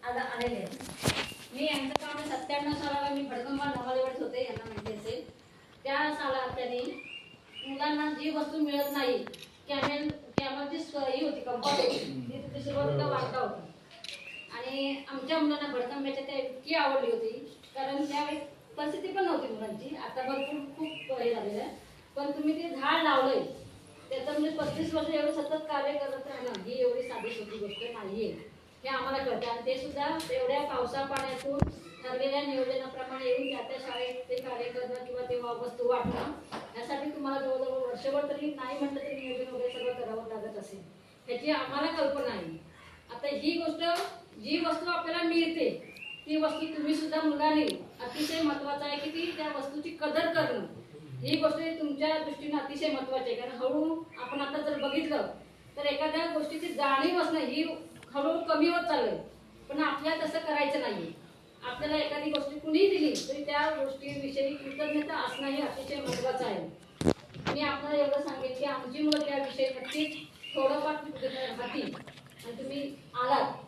आलेले आहेत. मी यांचं काम 97 सालाला मी भडकंबा नवालेवत होते, यांना माहिती असेल. त्या सालात त्यांनी मुलांना जी वस्तू मिळत नाही, कॅमेलची ही होती, कंपास होती, ती सुरुवातीला वाटला होता. आणि आमच्या मुलांना भडकंब्याच्या त्या इतकी आवडली होती, कारण त्यावेळी परिस्थिती पण नव्हती मुलांची. आता भरपूर खूप हे झालेलं आहे, पण तुम्ही ते झाड लावलंय त्याचं म्हणजे 35 वर्ष एवढं सतत कार्य करत राहणं ही एवढी साधी सोपी गोष्ट नाहीये, हे आम्हाला कळतं. आणि ते सुद्धा एवढ्या पावसा पाण्यातून ठरलेल्या नियोजनाप्रमाणे येऊन त्या शाळेत ते कार्य करणं किंवा ते वस्तू वाटणं, यासाठी तुम्हाला जवळजवळ वर्षभर तरी नाही म्हटलं तरी नियोजन वगैरे सगळं करावं लागत असेल, ह्याची आम्हाला कल्पना आहे. आता ही गोष्ट, जी वस्तू आपल्याला मिळते ती वस्तू तुम्ही सुद्धा मुलांनी, अतिशय महत्वाचं आहे की ती त्या वस्तूची कदर करणं, ही गोष्ट तुमच्या दृष्टीने अतिशय महत्वाची आहे. कारण हळूहळू आपण आता जर बघितलं तर एखाद्या गोष्टीची जाणीव असणं ही हळूहळू कमी होत चालली, पण आपल्याला तसं करायचं नाही. आपल्याला एखादी गोष्ट कुणीही दिली तरी त्या गोष्टीविषयी कृतज्ञता असणं हे अतिशय महत्वाचं आहे. मी आपल्याला एवढं सांगेन की आमची मुलं त्याविषयी नक्कीच थोडंफार कृतज्ञ राहतील आणि तुम्ही आलात